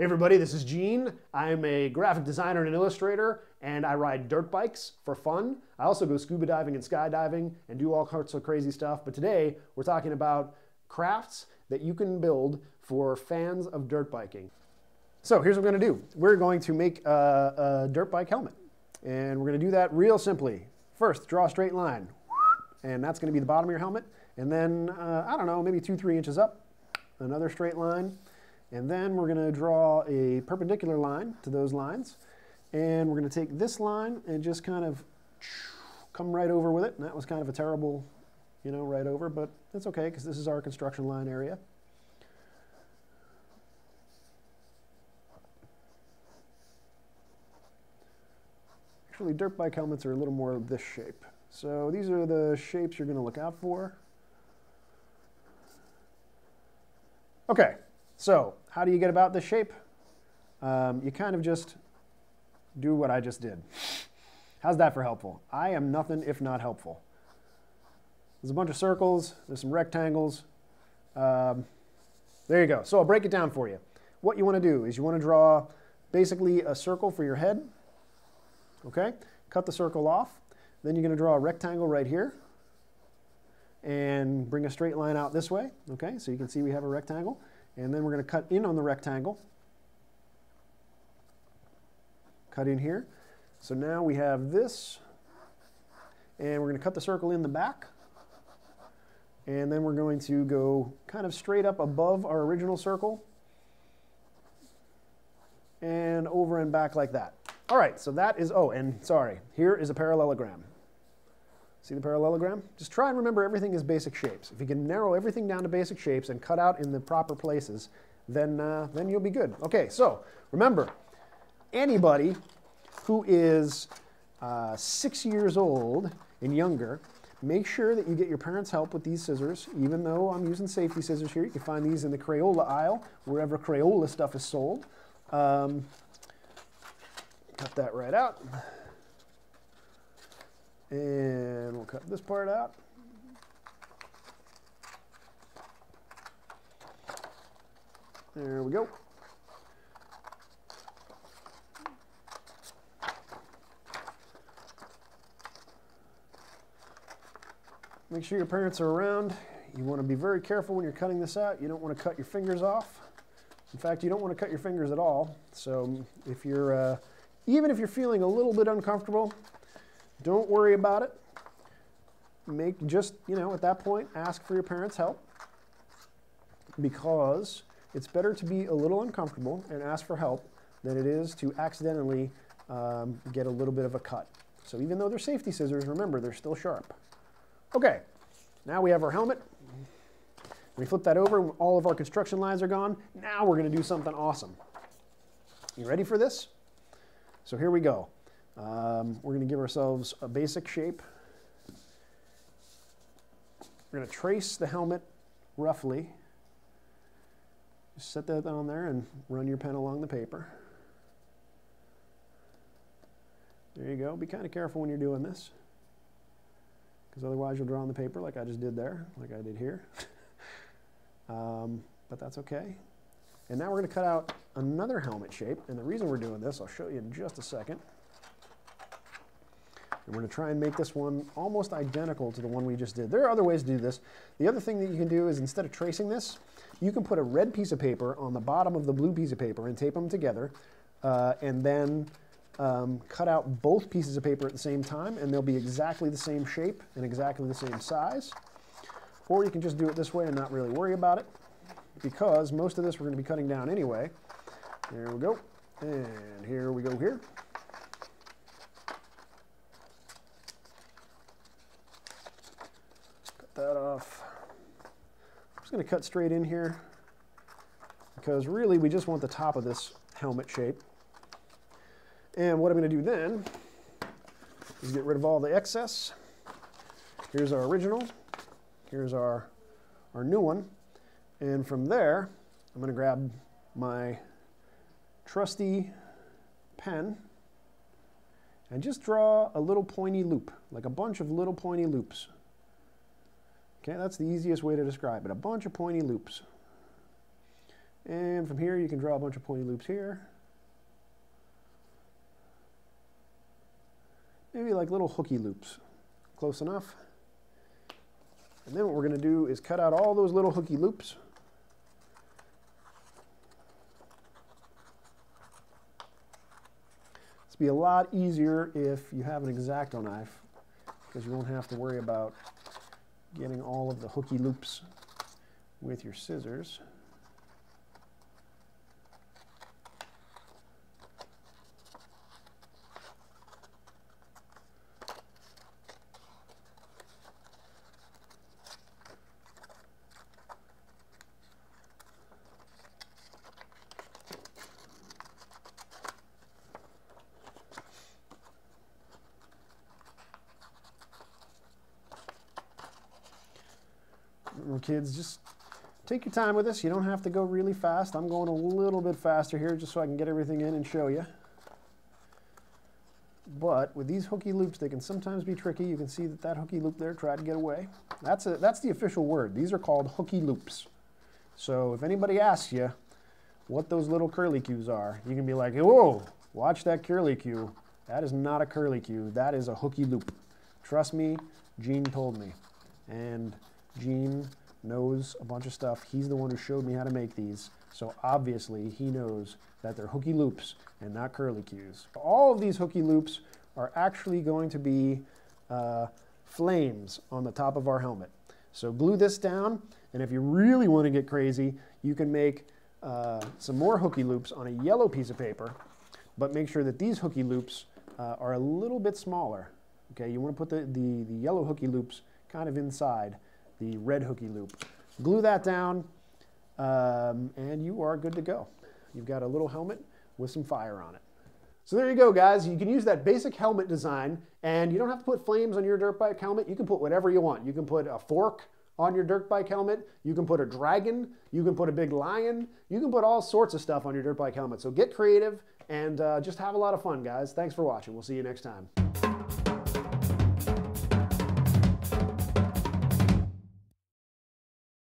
Hey everybody, this is Gene. I'm a graphic designer and an illustrator, and I ride dirt bikes for fun. I also go scuba diving and skydiving and do all sorts of crazy stuff. But today we're talking about crafts that you can build for fans of dirt biking. So here's what we're going to do. We're going to make a dirt bike helmet, and we're going to do that real simply. First, draw a straight line, and that's going to be the bottom of your helmet. And then, I don't know, maybe 2-3 inches up, another straight line. And then we're going to draw a perpendicular line to those lines. And we're going to take this line and just kind of come right over with it. And that was kind of a terrible, right over, but that's okay because this is our construction line area. Actually, dirt bike helmets are a little more of this shape. So these are the shapes you're going to look out for. Okay. So, how do you get about this shape? You kind of just do what I just did. How's that for helpful? I am nothing if not helpful. There's a bunch of circles, there's some rectangles. There you go. So I'll break it down for you. What you want to do is you want to draw basically a circle for your head. Okay? Cut the circle off. Then you're going to draw a rectangle right here. And bring a straight line out this way. Okay? So you can see we have a rectangle. And then we're going to cut in on the rectangle. Cut in here. So now we have this. And we're going to cut the circle in the back. And then we're going to go kind of straight up above our original circle. And over and back like that. All right, so that is, oh, and sorry, here is a parallelogram. See the parallelogram? Just try and remember everything is basic shapes. If you can narrow everything down to basic shapes and cut out in the proper places, then you'll be good. Okay, so remember, anybody who is 6 years old and younger, make sure that you get your parents' help with these scissors. Even though I'm using safety scissors here, you can find these in the Crayola aisle, wherever Crayola stuff is sold. Cut that right out. And we'll cut this part out. There we go. Make sure your parents are around. You want to be very careful when you're cutting this out. You don't want to cut your fingers off. In fact, you don't want to cut your fingers at all. So if you're, even if you're feeling a little bit uncomfortable, don't worry about it. Just, at that point, ask for your parents' help, because it's better to be a little uncomfortable and ask for help than it is to accidentally get a little bit of a cut. So even though they're safety scissors, remember, they're still sharp. Okay, now we have our helmet. We flip that over, all of our construction lines are gone. Now we're going to do something awesome. You ready for this? So here we go. We're going to give ourselves a basic shape. We're going to trace the helmet roughly. Just set that on there and run your pen along the paper. There you go. Be kind of careful when you're doing this, because otherwise you'll draw on the paper like I just did there, like I did here. But that's okay. And now we're going to cut out another helmet shape. And the reason we're doing this, I'll show you in just a second. And we're going to try and make this one almost identical to the one we just did. There are other ways to do this. The other thing that you can do is, instead of tracing this, you can put a red piece of paper on the bottom of the blue piece of paper and tape them together, and then cut out both pieces of paper at the same time, and they'll be exactly the same shape and exactly the same size. Or you can just do it this way and not really worry about it, because most of this we're going to be cutting down anyway. There we go. And here we go here. That off. I'm just going to cut straight in here, because really we just want the top of this helmet shape. And what I'm going to do then is get rid of all the excess. Here's our original. Here's our new one. And from there, I'm going to grab my trusty pen and just draw a little pointy loop, like a bunch of little pointy loops. Okay, that's the easiest way to describe it, a bunch of pointy loops. And from here, you can draw a bunch of pointy loops here. Maybe like little hooky loops. Close enough. And then what we're going to do is cut out all those little hooky loops. It's be a lot easier if you have an X-Acto knife, because you won't have to worry about getting all of the hooky loops with your scissors. Kids, just take your time with this. You don't have to go really fast. I'm going a little bit faster here just so I can get everything in and show you. But with these hooky loops, they can sometimes be tricky. You can see that hooky loop there tried to get away. That's the official word. These are called hooky loops. So if anybody asks you what those little curlicues are, you can be like, whoa, watch that curlicue. That is not a curlicue. That is a hooky loop. Trust me, Gene told me. And Gene knows a bunch of stuff. He's the one who showed me how to make these. So obviously he knows that they're hooky loops and not curlicues. All of these hooky loops are actually going to be flames on the top of our helmet. So glue this down, and if you really want to get crazy, you can make some more hooky loops on a yellow piece of paper, but make sure that these hooky loops are a little bit smaller. Okay, you want to put the yellow hooky loops kind of inside the red hooky loop. Glue that down, and you are good to go. You've got a little helmet with some fire on it. So there you go, guys. You can use that basic helmet design, and you don't have to put flames on your dirt bike helmet. You can put whatever you want. You can put a fork on your dirt bike helmet. You can put a dragon. You can put a big lion. You can put all sorts of stuff on your dirt bike helmet. So get creative and just have a lot of fun, guys. Thanks for watching. We'll see you next time.